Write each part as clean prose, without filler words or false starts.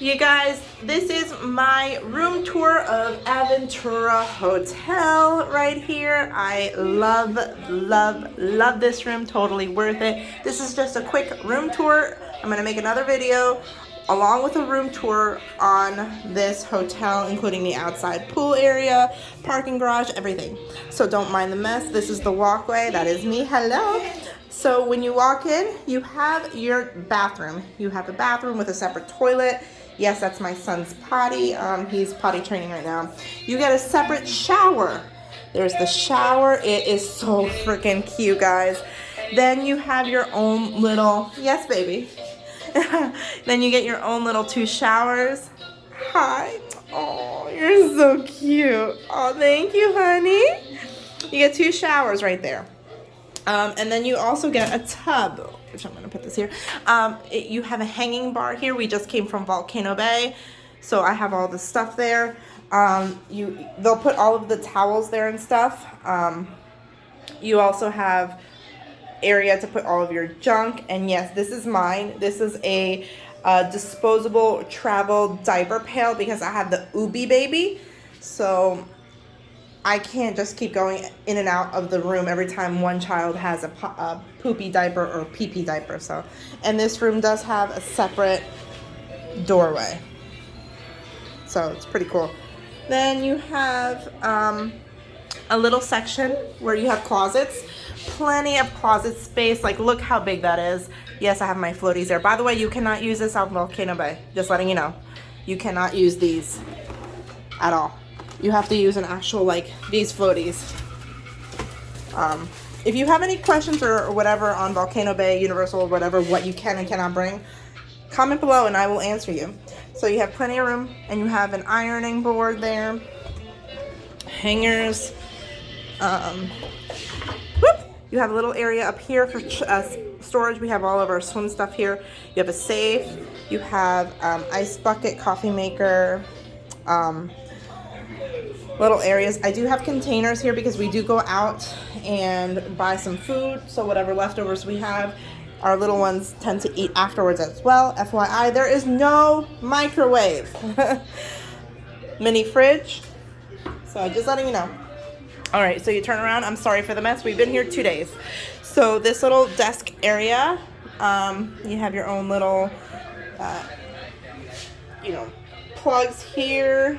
You guys, this is my room tour of Aventura Hotel right here. I love this room. Totally worth it. This is just a quick room tour. I'm going to make another video along with a room tour on this hotel, including the outside pool area, parking garage, everything. So don't mind the mess. This is the walkway. That is me. Hello. So when you walk in, you have your bathroom. You have a bathroom with a separate toilet. Yes, that's my son's potty. He's potty training right now. You get a separate shower. There's the shower. It is so freaking cute, guys. Then you have your own little, yes, baby. Then you get your own little 2 showers. Hi. Oh, you're so cute. Oh, thank you, honey. You get 2 showers right there. And then you also get a tub, which I'm going to put this here. You have a hanging bar here. We just came from Volcano Bay, so I have all the stuff there. They'll put all of the towels there and stuff. You also have area to put all of your junk. And yes, this is mine. This is a disposable travel diaper pail because I have the Ubi baby. So I can't just keep going in and out of the room every time one child has a poopy diaper or pee-pee diaper. So, and this room does have a separate doorway. So it's pretty cool. Then you have a little section where you have closets. Plenty of closet space. Like, look how big that is. Yes, I have my floaties there. By the way, you cannot use this out in Volcano Bay. Just letting you know. You cannot use these at all. You have to use an actual, like, these floaties. If you have any questions or whatever on Volcano Bay, Universal, or whatever, what you can and cannot bring, comment below and I will answer you. So you have plenty of room, and you have an ironing board there, hangers. You have a little area up here for storage. We have all of our swim stuff here. You have a safe. You have ice bucket, coffee maker, little areas. I do have containers here because we do go out and buy some food. So whatever leftovers we have, our little ones tend to eat afterwards as well. FYI, there is no microwave. Mini fridge. So just letting you know. All right, so you turn around. I'm sorry for the mess. We've been here 2 days. So this little desk area, you have your own little, plugs here.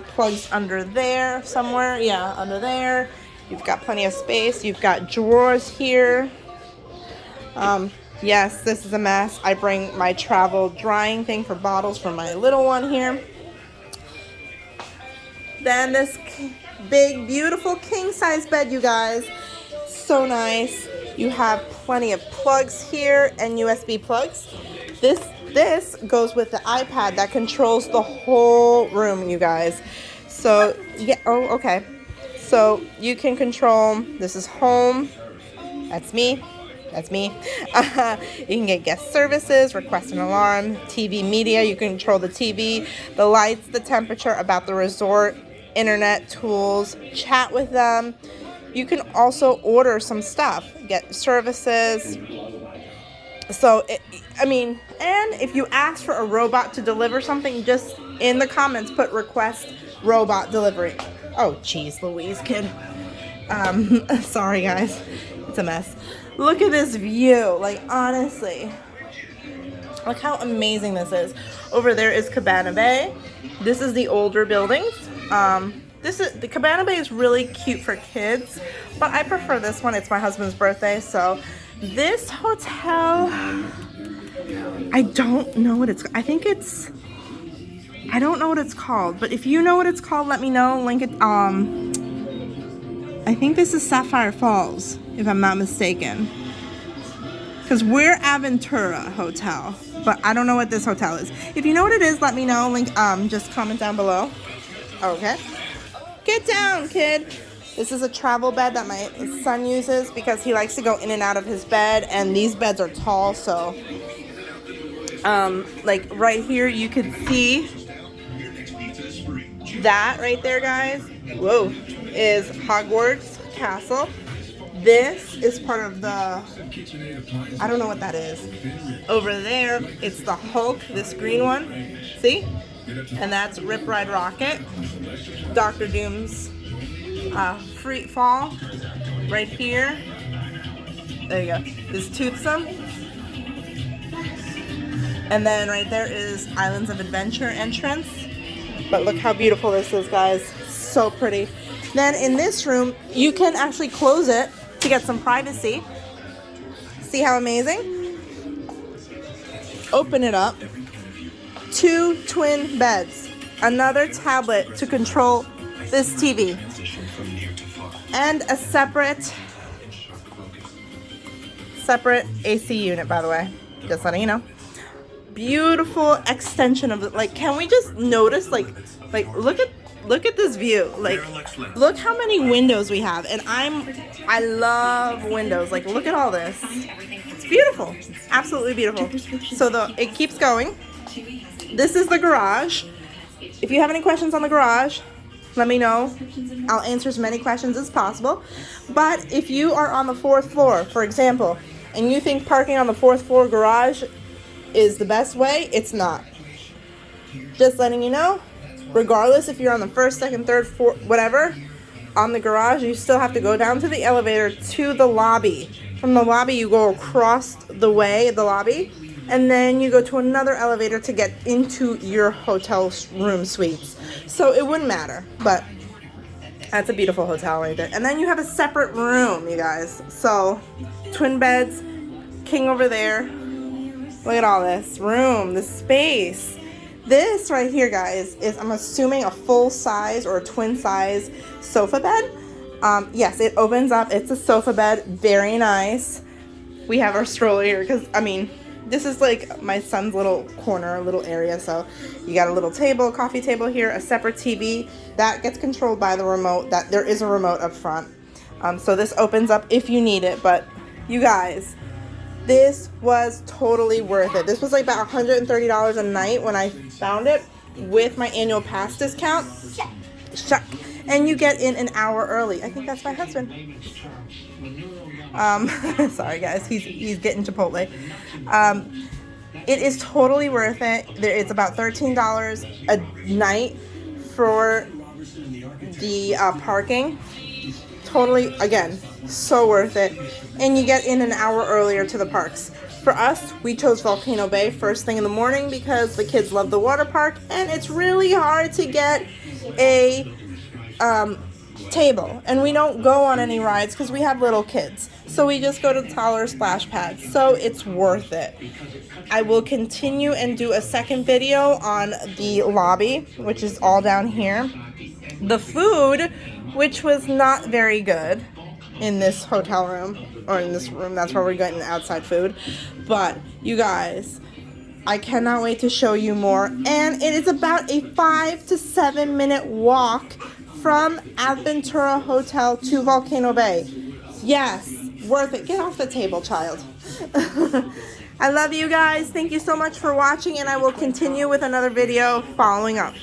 Plugs under there somewhere. Yeah, under there. You've got plenty of space. You've got drawers here. Yes, this is a mess. I bring my travel drying thing for bottles for my little one here. Then this big, beautiful king-size bed, you guys. So nice. You have plenty of plugs here and USB plugs. This goes with the iPad that controls the whole room, you guys. So, yeah, oh, okay. So, you can control, this is home. That's me. That's me. You can get guest services, request an alarm, TV media. You can control the TV, the lights, the temperature, about the resort, internet, tools, chat with them. You can also order some stuff, get services. So, and if you ask for a robot to deliver something, just in the comments put request robot delivery. Oh, jeez, Louise, kid. Sorry, guys. It's a mess. Look at this view. Like, honestly. Look how amazing this is. Over there is Cabana Bay. This is the older buildings. The Cabana Bay is really cute for kids, but I prefer this one. It's my husband's birthday, so this hotel, I don't know what it's, I don't know what it's called, but if you know what it's called, let me know. Link it. I think this is Sapphire Falls, if I'm not mistaken, because we're Aventura Hotel, but I don't know what this hotel is. If you know what it is, let me know. Link, just comment down below. Okay, get down, kid. This is a travel bed that my son uses because he likes to go in and out of his bed, and these beds are tall, so like right here you can see that right there, guys. Whoa, is Hogwarts Castle. This is part of the, I don't know what that is. Over there, it's the Hulk, this green one. See? And that's Rip Ride Rocket. Dr. Doom's Free Fall right here. There you go. This Toothsome. And then right there is Islands of Adventure entrance. But look how beautiful this is, guys. So pretty. Then in this room, you can actually close it to get some privacy. See how amazing? Open it up. 2 twin beds. Another tablet to control this TV. And a separate AC unit, by the way. Just letting you know. Beautiful extension of it. Like, can we just notice, like look at this view. Like, look how many windows we have. And I love windows. Like, look at all this. It's beautiful. Absolutely beautiful. So it keeps going. This is the garage. If you have any questions on the garage, let me know. I'll answer as many questions as possible. But if you are on the 4th floor, for example, and you think parking on the 4th floor garage is the best way, it's not. Just letting you know, regardless if you're on the 1st, 2nd, 3rd, 4th, whatever, on the garage, you still have to go down to the elevator to the lobby. From the lobby, you go across the way, the lobby, and then you go to another elevator to get into your hotel room suites. So it wouldn't matter, but that's a beautiful hotel right there. And then you have a separate room, you guys. So, twin beds, king over there. Look at all this room, this space. This right here, guys, is, I'm assuming, a full size or a twin size sofa bed. Yes, it opens up. It's a sofa bed. Very nice. We have our stroller here because, I mean, this is like my son's little corner, little area. So you got a little table, coffee table here, a separate TV that gets controlled by the remote. That there is a remote up front. So this opens up if you need it. But you guys, this was totally worth it. This was like about $130 a night when I found it with my annual pass discount. Shuck. And you get in an hour early. I think that's my husband. Sorry guys, he's getting Chipotle. It is totally worth it. It's about $13 a night for the parking. Totally, again, so worth it. And you get in an hour earlier to the parks. For us, we chose Volcano Bay first thing in the morning because the kids love the water park, and it's really hard to get a table, and we don't go on any rides because we have little kids, so we just go to the taller splash pads. So it's worth it. I will continue and do a second video on the lobby, which is all down here. The food, which was not very good in this hotel room, or in this room, that's where we're getting outside food. But you guys, I cannot wait to show you more. And it is about a 5 to 7 minute walk from Aventura Hotel to Volcano Bay. Yes, worth it. Get off the table, child. I love you guys. Thank you so much for watching, and I will continue with another video following up.